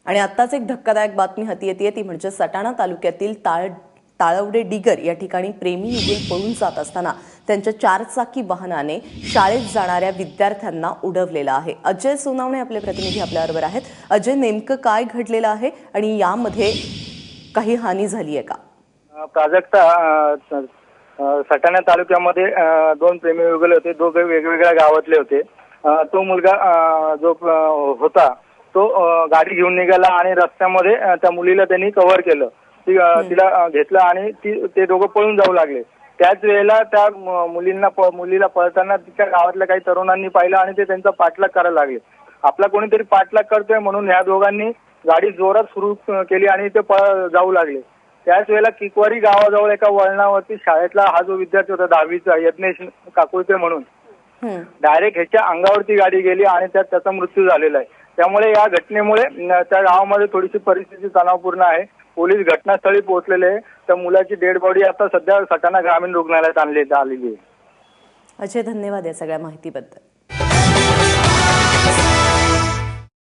आणि आत्ताच एक धक्कादायक बातमी हाती येते ती म्हणजे सटाणा तालुक्यातील ताळवडे डिगर या ठिकाणी प्रेमी युगल पळून जात असताना त्यांच्या 4 चाकी वाहनाने शाळेत जाणाऱ्या विद्यार्थ्यांना उडवलेलं आहे। अजय सोनावणे आपले प्रतिनिधी आपल्याबरोबर आहेत। अजय, नेमकं काय घडलेलं आहे आणि यामध्ये काही हानी झाली आहे का? प्राजक्ता, सटाणा तालुक्यामध्ये 2 प्रेमी युगल होते, दोघे वेगवेगळ्या गावातले होते। तो मुलगा जो होता तो गाडी घेऊन निघाला आणि रस्त्यामध्ये त्या मुलीला त्यांनी कव्हर केलं। तिला घेतलं आणि ते दोघं पळून जाऊ लागले। त्याच वेळेला त्या मुलीला पळताना तिच्या गावातल्या काही तरुणांनी पाहिलं आणि ते त्यांचा पाठलाग करायला लागले। आपला कोणीतरी पाठलाग करतोय म्हणून ह्या दोघांनी गाडी जोरात सुरू केली आणि ते जाऊ लागले। त्याच वेळेला किकवारी गावाजवळ एका वळणावरती शाळेतला हा जो विद्यार्थी होता 10वीचा यज्ञेश काकुळते म्हणून डायरेक्ट ह्याच्या अंगावरती गाडी गेली आणि त्यात त्याचा मृत्यू झालेला आहे। त्यामुळे या घटनेमुळे त्या गावामध्ये थोडीशी परिस्थिती तणावपूर्ण आहे। पोलीस घटनास्थळी पोहोचलेले आहे। त्या मुलाची डेड बॉडी आता सध्या सटाणा ग्रामीण रुग्णालयात आणली आलेली आहे। अजय, धन्यवाद या सगळ्या माहितीबद्दल।